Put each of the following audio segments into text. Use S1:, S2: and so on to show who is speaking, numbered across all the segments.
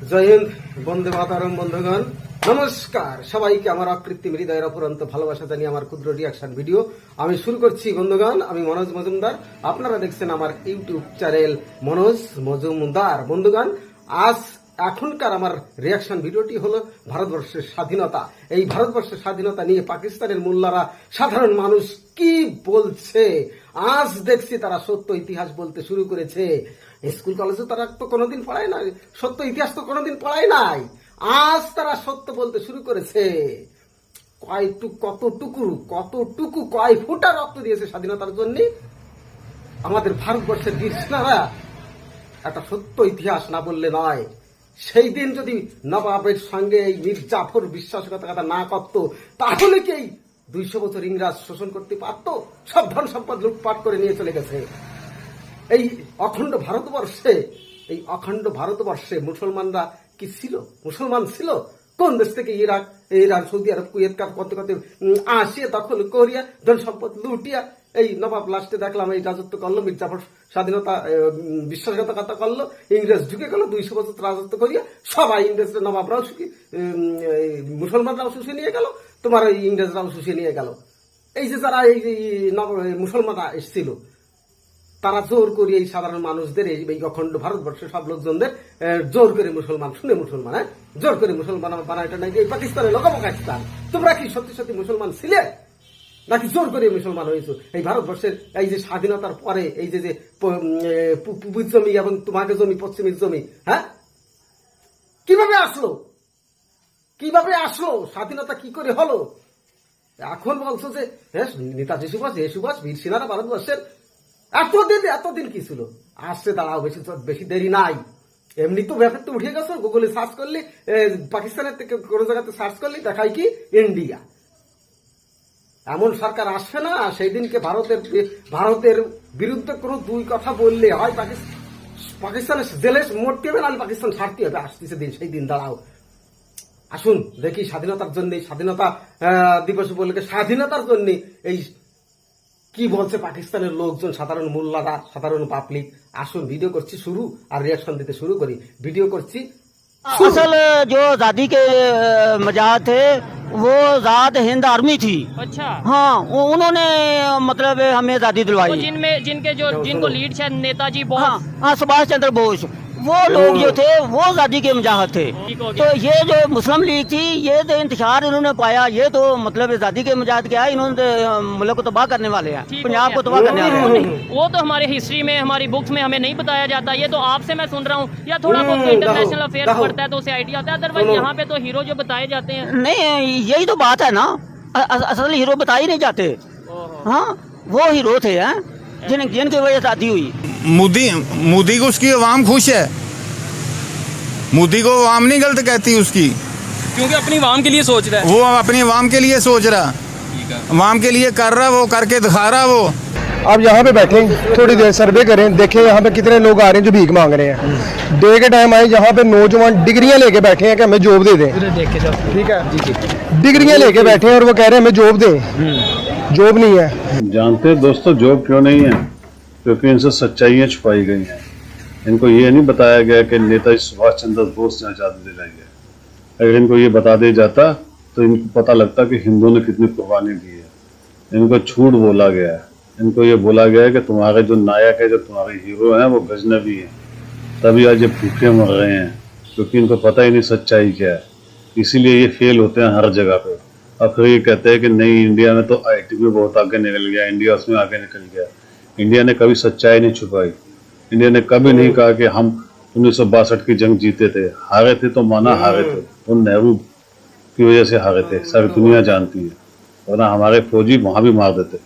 S1: জয় হিন্দ, বন্দে মাতরম। বন্ধুগণ নমস্কার, সবাইকে আমার অকৃত্রিম হৃদয়ের অফুরন্ত ভালোবাসা জানিয়ে আমার ক্ষুদ্র রিয়াকশন ভিডিও আমি শুরু করছি। বন্ধুগণ, আমি মনোজ মজুমদার, আপনারা দেখছেন আমার ইউটিউব চ্যানেল মনোজ মজুমদার। বন্ধুগণ, আজ এখনকার আমার রিয়াকশন ভিডিওটি হলো ভারতবর্ষের স্বাধীনতা। এই ভারতবর্ষের স্বাধীনতা নিয়ে পাকিস্তানের মোল্লারা সাধারণ মানুষ কি বলছে আজ দেখছি। তারা সত্য ইতিহাস বলতে শুরু করেছে। স্কুল কলেজে তারা তো কোনোদিন পড়ায় নাই, সত্য ইতিহাস তো কোনোদিন পড়ায় নাই। আজ তারা সত্য বলতে শুরু করেছে। কতটুকু কয় ফুটা রক্ত দিয়েছে স্বাধীনতার জন্য আমাদের ভারতবর্ষের বীর সেনারা। একটা সত্য ইতিহাস না বললে নয়। সেই দিন যদি নবাবের সঙ্গে এই মীর জাফর বিশ্বাসঘাতকতা না করত, তাহলে কি এই 200 বছর ইংরেজ শোষণ করতে পারত? সব ধন সম্পদ লুটপাট করে নিয়ে চলে গেছে। এই অখণ্ড ভারতবর্ষে মুসলমানরা কি ছিল? মুসলমান ছিল কোন দেশ থেকে? ইরান, সৌদি আরব, কুয়েত কত আসিয়া দখল করিয়া ধন সম্পদ লুটিয়া এই নবাব লাস্টে দেখলাম এই রাজত্ব করলো, মীর জাফর স্বাধীনতা বিশ্বাসঘাতকতা করলো, ইংরেজ ঢুকে গেল 200 বছর রাজত্ব করিয়া। সবাই ইংরেজরা, নবাবরাও মুসলমানরাও শুষে নিয়ে গেল, তোমার এই ইংরেজরাও শুষে নিয়ে গেল। এই যে যারা এই মুসলমানরা এসেছিল, তারা জোর করে এই সাধারণ মানুষদের, এই অখণ্ড ভারতবর্ষের সব লোকজনদের জোর করে মুসলমান জোর করে মুসলমান বানাইটা নাই। এই পাকিস্তানের লোক পাকিস্তান, তোমরা কি সত্যি সত্যি মুসলমান ছিলে নাকি জোর করে মুসলমান হয়েছো? এই ভারতবর্ষের এই যে স্বাধীনতার পরে এই যে পূর্ব জমি এবং তোমাকে জমি, পশ্চিমের জমি, হ্যাঁ কিভাবে আসলো? স্বাধীনতা কি করে হলো? এখন বলছো যে নেতাজি সুভাষ বীর সেনারা ভারতবর্ষের এতদিন কি ছিল? আসছে, দাঁড়াও, বেশি দেরি নাই। এমনি তো ব্যাপার তো উঠে গেছো, গুগলে সার্চ করলে, পাকিস্তানের থেকে কোনো জায়গাতে সার্চ করলে দেখায় কি ইন্ডিয়া। এমন সরকার আসবে না সেই দিনকে ভারতের বিরুদ্ধে কোনো দুই কথা বললে হয় পাকিস্তানের জেলে মরতে হবে, নাহলে পাকিস্তান ছাড়তে হবে। আসতেছে দিন, সেই দিন দাঁড়াও। আসুন দেখি স্বাধীনতার জন্য, স্বাধীনতা দিবস বলে স্বাধীনতার জন্য এই কি বলছে পাকিস্তানের লোকজন, সাধারণ মোল্লারা, সাধারণ পাবলিক। আসুন ভিডিও করছি শুরু, আর রিয়াকশন দিতে শুরু করি। ভিডিও করছি।
S2: असल जो आजादी के मजाक थे वो आजाद हिंद आर्मी थी।
S3: अच्छा।
S2: हाँ, उन्होंने मतलब हमें आजादी दिलवाई।
S3: तो जिनको लीड शायद नेताजी बोस।
S2: हाँ, सुभाष चंद्र बोस, वो लोग जो थे वो आजादी के मुजाहिद थे। तो ये जो मुस्लिम लीग थी, ये तो इंतशार इन्होंने पाया, ये तो मतलब आजादी के मुजाहिद क्या है, इन्होंने मुल्क को तबाह करने वाले हैं, पंजाब को तबाह करने वाले हैं।
S3: वो तो हमारे हिस्ट्री में, हमारी बुक्स में हमें नहीं बताया जाता। ये तो आपसे मैं सुन रहा हूँ, या थोड़ा बहुत इंटरनेशनल अफेयर पढ़ता है तो उसे आइडिया आता है। अदरवाइज यहाँ पे तो हीरो जो बताए जाते हैं,
S2: नहीं, यही तो बात है ना, असल हीरो बताए नहीं जाते। हाँ, वो हीरो थे जिनकी वजह से शादी हुई।
S4: मोदी को उसकी आवाम खुश है। मोदी को आवाम नहीं गलत कहती उसकी,
S5: क्योंकि अपनी आवाम के लिए सोच रहा है।
S4: वो अपनी आवाम के लिए सोच रहा, आवाम के लिए कर रहा, वो करके दिखा रहा। वो
S6: आप यहाँ पे बैठे थोड़ी देर सर्वे करें, देखें यहाँ पे कितने लोग आ रहे हैं जो भीख मांग रहे हैं। डे के टाइम आए, यहाँ पे नौजवान डिग्रियां लेके बैठे हैं कि हमें जॉब दे दें। ठीक है, डिग्रियां लेके बैठे हैं और वो कह रहे हैं हमें जॉब दें। जॉब नहीं है।
S7: जानते हैं दोस्तों जॉब क्यों नहीं है? क्योंकि इनसे सच्चाइयाँ छुपाई गई हैं। इनको ये नहीं बताया गया कि नेताजी सुभाष चंद्र बोस ने आज़ादी दिलाई है। अगर इनको ये बता दिया जाता तो इनको पता लगता कि हिंदुओं ने कितनी कुर्बानी दी है। इनको झूठ बोला गया है। इनको ये बोला गया है कि तुम्हारे जो नायक है, जो तुम्हारे हीरो हैं, वो गजनबी हैं, तभी आज ये भूखे मर रहे हैं, क्योंकि इनको पता ही नहीं सच्चाई क्या है। इसीलिए ये फेल होते हैं हर जगह पे। और फिर ये कहते हैं कि नहीं, इंडिया में तो IT भी बहुत आगे निकल गया, इंडिया उसमें आगे निकल गया। इंडिया ने कभी सच्चाई नहीं छुपाई। इंडिया ने कभी नहीं कहा कि हम 1962 की जंग जीते थे। हारे थे तो माना हारे थे, वो नेहरू की वजह से हारे थे, सारी दुनिया जानती है, वरना हमारे फौजी वहां भी मार देते।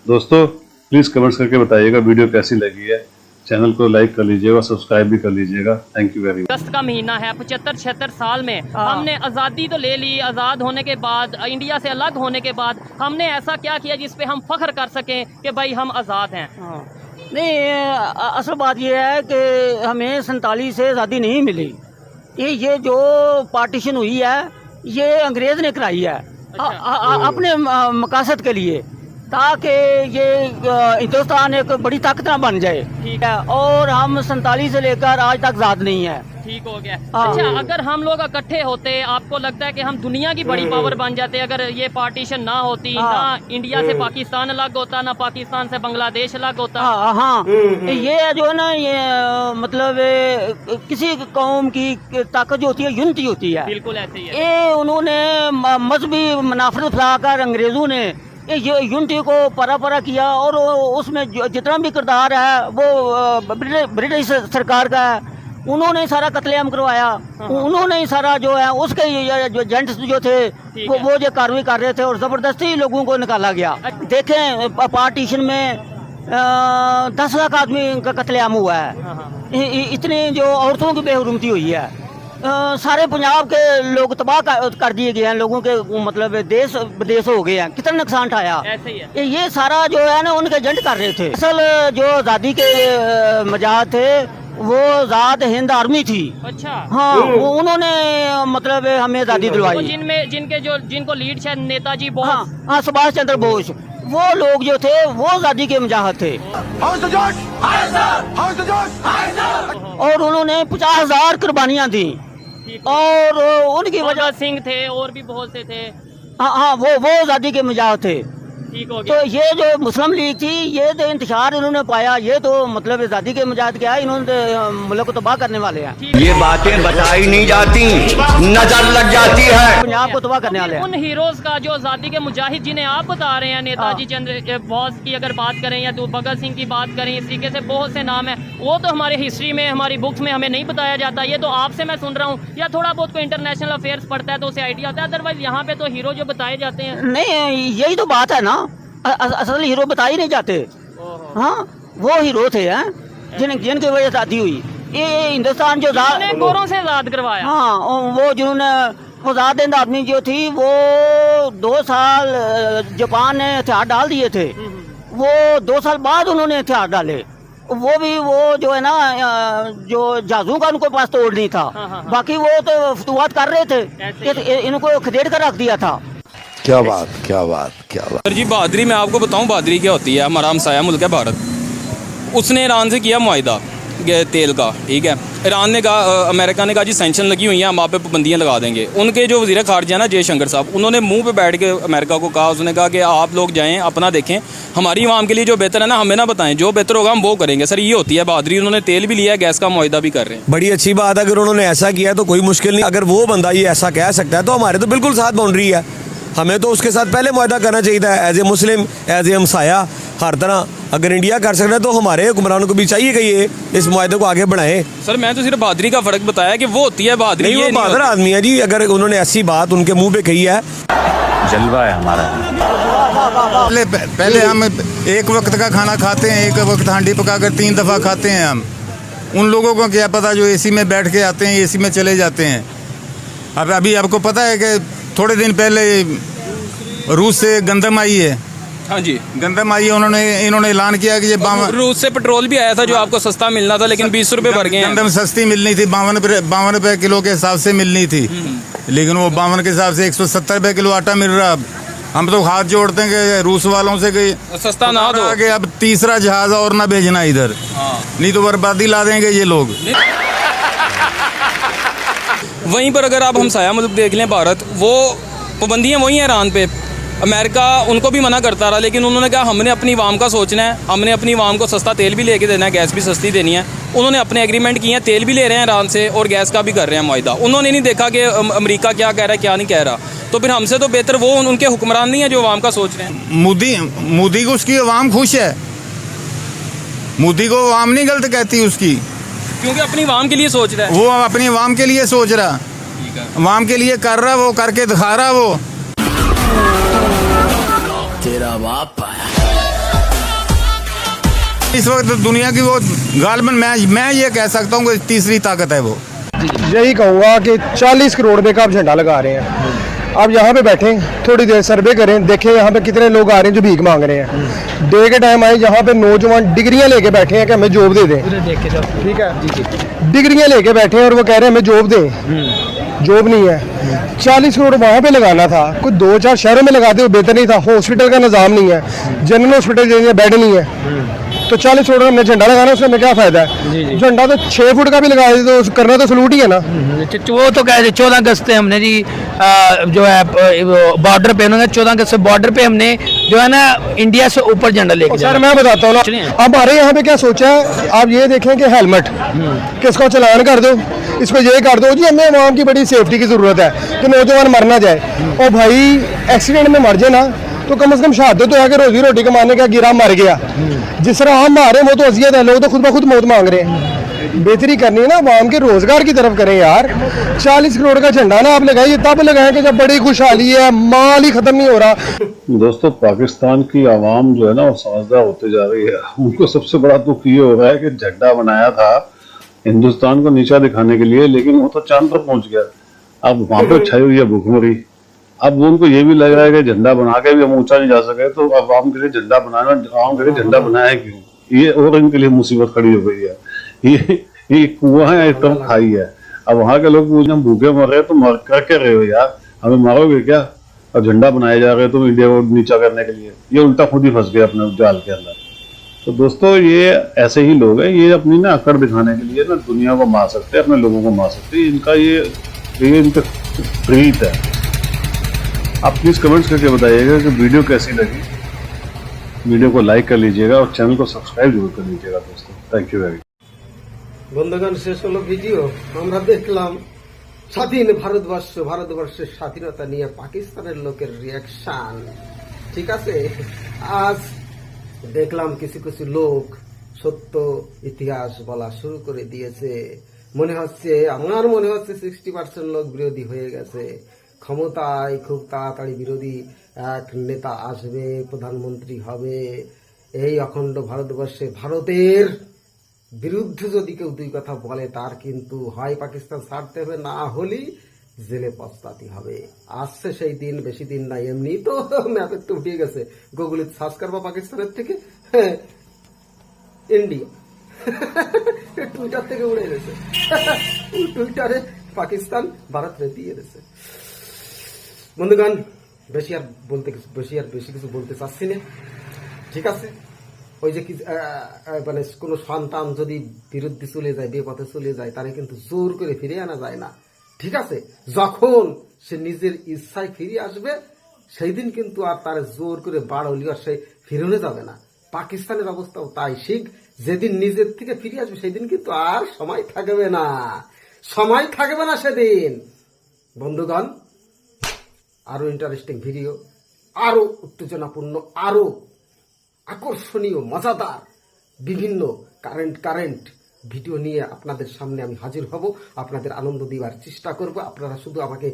S7: दोस्तों प्लीज कमेंट्स करके बताइएगा वीडियो कैसी लगी है। चैनल को लाइक कर लीजिएगा, सब्सक्राइब भी कर लीजिएगा। Thank you very much.
S3: अगस्त का महीना है, 75-76 साल में हमने आज़ादी तो ले ली। आज़ाद होने के बाद, इंडिया से अलग होने के बाद हमने ऐसा क्या किया जिसपे हम फख्र कर सकें कि भाई हम आज़ाद हैं?
S2: नहीं, असल बात यह है कि हमें 47 से आज़ादी नहीं मिली। ये जो पार्टीशन हुई है, ये अंग्रेज़ ने कराई है। अपने मकासद के लिए। ताकि ये हिंदुस्तान एक बड़ी ताकत ना बन जाए।
S3: ठीक
S2: है, और हम 47 से लेकर आज तक आजाद नहीं है।
S3: ठीक हो गया।
S2: हाँ।
S3: अच्छा, अगर हम लोग इकट्ठे होते, आपको लगता है कि हम दुनिया की बड़ी पावर बन जाते अगर ये पार्टीशन ना होती?
S2: हाँ।
S3: ना इंडिया से पाकिस्तान अलग होता, ना पाकिस्तान से बांग्लादेश अलग होता।
S2: हाँ हाँ, ये जो है ना, ये मतलब किसी कौम की ताकत जो होती है यूनिटी होती है।
S3: बिल्कुल ऐसे ही है।
S2: ये उन्होंने मजहबी मुनाफरत फैलाकर अंग्रेजों ने ये यूनिटी को परा परा किया, और उसमें जितना भी किरदार है वो ब्रिटिश सरकार का है। उन्होंने सारा कत्लेआम करवाया, उन्होंने ही सारा जो है उसके जो एजेंट्स जो थे वो जो कार्रवाई कर रहे थे, और जबरदस्ती लोगों को निकाला गया। देखें, पार्टीशन में 10 लाख आदमी का कत्लेआम हुआ है। इतनी जो औरतों की बेहुरमती हुई है। सारे पंजाब के लोग तबाह कर दिए गए हैं, लोगों के मतलब देश विदेश हो गए हैं। कितना नुकसान उठाया।
S3: ऐसे ही है।
S2: ये सारा जो है ना उनके एजेंट कर रहे थे। असल जो आज़ादी के मजाद थे वो आज़ाद हिंद आर्मी थी।
S3: अच्छा।
S2: हाँ, वो उन्होंने मतलब हमें आज़ादी
S3: तो
S2: दिलवाई।
S3: जिनको लीड शायद नेताजी बोस।
S2: हाँ, सुभाष चंद्र बोस, वो लोग जो थे वो आज़ादी के मुजाहिद थे। और उन्होंने 50,000 कुर्बानियाँ दी, और उनकी वजह
S3: भगत सिंह थे, और भी बहुत से थे।
S2: हाँ, वो आज़ादी के मुजाहिद थे।
S3: ठीक हो
S2: तो
S3: गया।
S2: ये जो मुस्लिम लीग थी, ये तो इंतशार इन्होंने पाया, ये तो मतलब आज़ादी के मुजाहिद क्या है, इन्होंने तो मुल्क को तबाह करने वाले हैं।
S8: ये बातें बताई नहीं जाती, नजर लग जाती है।
S2: पंजाब को तबाह करने वाले हैं।
S3: उन हीरोज का जो आज़ादी के मुजाहिद जिन्हें आप बता रहे हैं, नेताजी चंद्र बोस की अगर बात करें या तो भगत सिंह की बात करें, इस तरीके से बहुत से नाम है, वो तो हमारे हिस्ट्री में, हमारी बुक्स में हमें नहीं बताया जाता। ये तो आपसे मैं सुन रहा हूँ, या थोड़ा बहुत कोई इंटरनेशनल अफेयर्स पढ़ता है तो उसे आइडिया होता है। अदरवाइज यहाँ पे तो हीरो जो बताए जाते हैं।
S2: नहीं, यही तो बात है ना, असल हीरो बताए ही नहीं जाते। हाँ, वो हीरो थे हैं जिनकी वजह से आज़ादी हुई। ये हिंदुस्तान जो
S3: गोरों से आज़ाद करवाया।
S2: हाँ, वो जिन्होंने आज़ाद हिंद आर्मी जो थी, वो 2 साल जापान ने हथियार डाल दिए थे। वो 2 साल बाद उन्होंने हथियार डाले। वो भी वो जो है ना, जो जहाजों का उनको पास तोड़ नहीं था। बाकी वो तो फतवात कर रहे थे, इनको खदेड़ कर रख दिया था।
S8: क्या बात, क्या बात, क्या बात।
S5: सर जी, बहादुरी मैं आपको बताऊं, बहादुरी क्या होती है। हमारा हमसाया मुल्क है भारत, उसने ईरान से किया मुआहिदा तेल का। ठीक है, ईरान ने कहा, अमेरिका ने कहा जी सैंक्शन लगी हुई हैं, हम आप पे पाबंदियाँ लगा देंगे। उनके जो वज़ीर ख़ारजा ना जयशंकर साहब, उन्होंने मुंह पे बैठ के अमेरिका को कहा, उसने कहा कि आप लोग जाएं, अपना देखें, हमारी आवाम के लिए जो बेहतर है ना हमें ना बताएं, जो बेहतर होगा हम वो करेंगे। सर, ये होती है बहादुरी। उन्होंने तेल भी लिया है, गैस का मुआहिदा भी कर रहे हैं।
S8: बड़ी अच्छी बात है, अगर उन्होंने ऐसा किया तो कोई मुश्किल नहीं। अगर वो बंदा ये ऐसा कह सकता है तो हमारे तो बिल्कुल साथ बाउंड्री है। हमें तो उसके साथ पहले मुआहिदा करना चाहिए था, as a Muslim, as a हमसाया, हर तरह। अगर इंडिया कर सकता है तो हमारे हुक्मरानों को भी चाहिए कि ये इस मुआहिदे को आगे बढ़ाएं।
S5: सर, मैं तो सिर्फ बहादुरी का फ़र्क बताया कि वो होती है बहादुरी।
S8: नहीं, वो बहादुर आदमी है जी। अगर उन्होंने ऐसी बात उनके मुंह पे कही है,
S4: जलवा है हमारा। पहले हम एक वक्त का खाना खाते हैं, एक वक्त हांडी पकाकर 3 दफ़ा खाते हैं हम। उन लोगों को क्या पता जो एसी में बैठ के आते हैं, एसी में चले जाते हैं। अब अभी आपको पता है कि थोड़े दिन पहले रूस से गंदम आई है।
S5: हाँ जी,
S4: गंदम आई है। इन्होंने ऐलान किया कि ये
S5: रूस से पेट्रोल भी आया था जो आपको सस्ता मिलना था, लेकिन 20 रुपये भर गए हैं।
S4: गंदम सस्ती मिलनी थी, 52 रुपये किलो के हिसाब से मिलनी थी, लेकिन वो 52 के हिसाब से 170 रुपये किलो आटा मिल रहा। अब हम तो हाथ जोड़ते हैं कि रूस वालों से कि
S5: सस्ता ना दो,
S4: आगे अब तीसरा जहाज और ना भेजना इधर। नहीं तो बर्बादी ला देंगे ये लोग।
S5: वहीं पर अगर आप हमसाया मुल्क देख लें भारत, वो पाबंदियाँ वही हैं ईरान पे। अमेरिका उनको भी मना करता रहा, लेकिन उन्होंने कहा हमने अपनी आवाम का सोचना है, हमने अपनी आवाम को सस्ता तेल भी लेके देना है, गैस भी सस्ती देनी है। उन्होंने अपने एग्रीमेंट किए हैं, तेल भी ले रहे हैं ईरान से और गैस का भी कर रहे हैं मुआहिदा। उन्होंने नहीं देखा कि अमेरिका क्या कह रहा है, क्या नहीं कह रहा। तो फिर हमसे तो बेहतर वो उनके हुक्मरान नहीं है जो आवाम का सोच रहे हैं।
S4: मोदी को उसकी आवाम खुश है। मोदी को आवाम नहीं गलत कहती उसकी,
S5: क्योंकि अपनी आवाम के लिए सोच रहा है।
S4: वो अपनी आवाम के लिए सोच रहा, आवाम के लिए कर रहा, वो करके दिखा रहा। वो
S8: तेरा बाप
S4: इस वक्त दुनिया की वो गालबन मैं ये कह सकता हूँ कि तीसरी ताकत है वो।
S6: यही कहूँगा कि 40 करोड़ रुपए का आप झंडा लगा रहे हैं। आप यहाँ पे बैठे थोड़ी देर सर्वे करें, देखें यहाँ पे कितने लोग आ रहे हैं जो भीख मांग रहे हैं। डे के टाइम आए यहाँ पे नौजवान डिग्रियां लेके बैठे हैं कि हमें जॉब दे दें। ठीक है जी, डिग्रियां लेके बैठे हैं और वो कह रहे हैं हमें जॉब दें। जॉब नहीं है, 40 करोड़ वहाँ पे लगाना था, कुछ 2-4 शहरों में लगाते हो बेहतर नहीं था। हॉस्पिटल का निज़ाम नहीं है, जनरल हॉस्पिटल बेड नहीं है, तो 40 करोड़ हमने झंडा लगाना, उससे हमें क्या फायदा है? झंडा तो 6 फुट का भी लगा दे तो करना तो सलूट ही है ना।
S9: वो तो कह रहे 14 अगस्त से हमने जी जो है बॉर्डर पे उन्होंने 14 अगस्त से बॉर्डर पे हमने जो है ना इंडिया से ऊपर झंडा लेके
S6: सर मैं बताता हूँ ना, हमारे यहाँ पे क्या सोचा है, आप ये देखें कि हेलमेट किसको चलान कर दो, इसको ये कर दो जी, हमें आवाम की बड़ी सेफ्टी की ज़रूरत है कि नौजवान मर ना जाए। और भाई एक्सीडेंट में मर जाए ना तो कम से कम शहादत तो है कि रोजी रोटी कमाने का गिरा मर गया। जिस तरह हम मारे वो तो अजियत है, लोग तो खुद ब खुद मौत मांग रहे हैं। बेहतरी करनी है ना आवाम के रोजगार की तरफ करें यार। 40 करोड़ का झंडा ना आप लगाइए, तब लगाएं कि जब बड़ी खुशहाली है, माल ही खत्म नहीं हो रहा।
S7: दोस्तों, पाकिस्तान की आवाम जो है ना वो समझदार होते जा रही है। उनको सबसे बड़ा दुख ये हो रहा है कि झंडा बनाया था हिंदुस्तान को नीचा दिखाने के लिए, लेकिन वो तो चांद पर पहुंच गया। अब वहां पर छाई हुई है भूखमरी। अब उनको ये भी लग रहा है कि झंडा बना के भी हम ऊंचा नहीं जा सके, तो आवाम के लिए झंडा बनाना, आवाम के लिए झंडा बनाया क्यों? ये और इनके लिए मुसीबत खड़ी हो गई है। ये कुआं है, एकदम खाई है। अब वहां के लोग पूछे हम भूखे मर रहे हैं, तो मर कर क्या रहे हो यार, हमें मारोगे क्या? और झंडा बनाए जा रहे हैं तुम इंडिया को नीचा करने के लिए। ये उल्टा खुद ही फंस गए अपने जाल के अंदर। तो दोस्तों, ये ऐसे ही लोग हैं, ये अपनी ना अकड़ दिखाने के लिए ना दुनिया को मार सकते हैं, अपने लोगों को मार सकते हैं। इनका ये इनका प्रीत है। आप प्लीज कमेंट्स करके बताइएगा कि वीडियो कैसी लगी। वीडियो को लाइक कर लीजिएगा और चैनल को सब्सक्राइब जरूर कर लीजिएगा दोस्तों। Thank you very much.
S1: বন্ধুগণ, শেষ হলো ভিডিও। আমরা দেখলাম স্বাধীন ভারতবর্ষের স্বাধীনতা নিয়ে পাকিস্তানের লোকের রিয়াকশন। ঠিক আছে, আজ দেখলাম কিছু কিছু লোক সত্য ইতিহাস বলা শুরু করে দিয়েছে। আমার মনে হচ্ছে 60% লোক বিরোধী হয়ে গেছে। ক্ষমতায় খুব তাড়াতাড়ি বিরোধী এক নেতা আসবে, প্রধানমন্ত্রী হবে। এই অখণ্ড ভারতবর্ষে ভারতের বিরুদ্ধে যদি কেউ দুই কথা বলে, তার কিন্তু হয় পাকিস্তান ছাড়তে হবে, না হলে জেলে পস্তাতে হবে। আসছে সেই দিন, বেশি দিন নাই। এমনি তো ম্যাপে তো উঠে গেছে, গুগলে সার্চ করবা পাকিস্তানের থেকে ইন্ডিয়া, টুইটার থেকে উড়ে গেছে। টুইটারে পাকিস্তান ভারতরে দিয়ে গেছে। বন্ধুগণ, বেশি কিছু বলতে চাচ্ছি না। ঠিক আছে, ওই যে মানে কোন সন্তান যদি বিরুদ্ধে চলে যায়, বেপথে চলে যায়, তারে কিন্তু জোর করে ফিরে আনা যায় না। ঠিক আছে, যখন সে নিজের ইচ্ছায় ফিরে আসবে, সেই দিন কিন্তু আর তার জোর করে বাড়লিও সে ফিরে যাবে না। পাকিস্তানের অবস্থাও তাই। শিখ যেদিন নিজের থেকে ফিরে আসবে, সেই দিন কিন্তু আর সময় থাকবে না, সেদিন। বন্ধুগণ, আরো ইন্টারেস্টিং ভিডিও, আরো উত্তেজনাপূর্ণ, আরো আকর্ষণীয়, মজাদার বিভিন্ন কারেন্ট ভিডিও নিয়ে আপনাদের সামনে আমি হাজির হব। আপনাদের আনন্দ দেওয়ার চেষ্টা করব। আপনারা শুধু আমাকে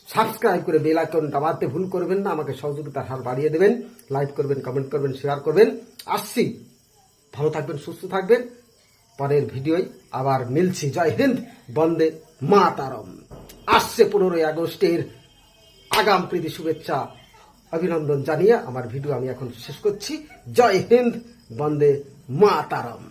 S1: সাবস্ক্রাইব করে বেল আইকন দাবাতে ভুল করবেন না। আমাকে সহযোগিতার হার বাড়িয়ে দেবেন, লাইক করবেন, কমেন্ট করবেন, শেয়ার করবেন। আসছি, ভালো থাকবেন, সুস্থ থাকবেন। পরের ভিডিওয় আবার মিলছি। জয় হিন্দ, বন্দে মাতারম। আসছে 15 আগস্টের আগাম প্রীতি শুভেচ্ছা অভিনন্দন জানিয়ে আমার ভিডিও আমি এখন শেষ করছি। জয় হিন্দ, বন্দে মাতারম।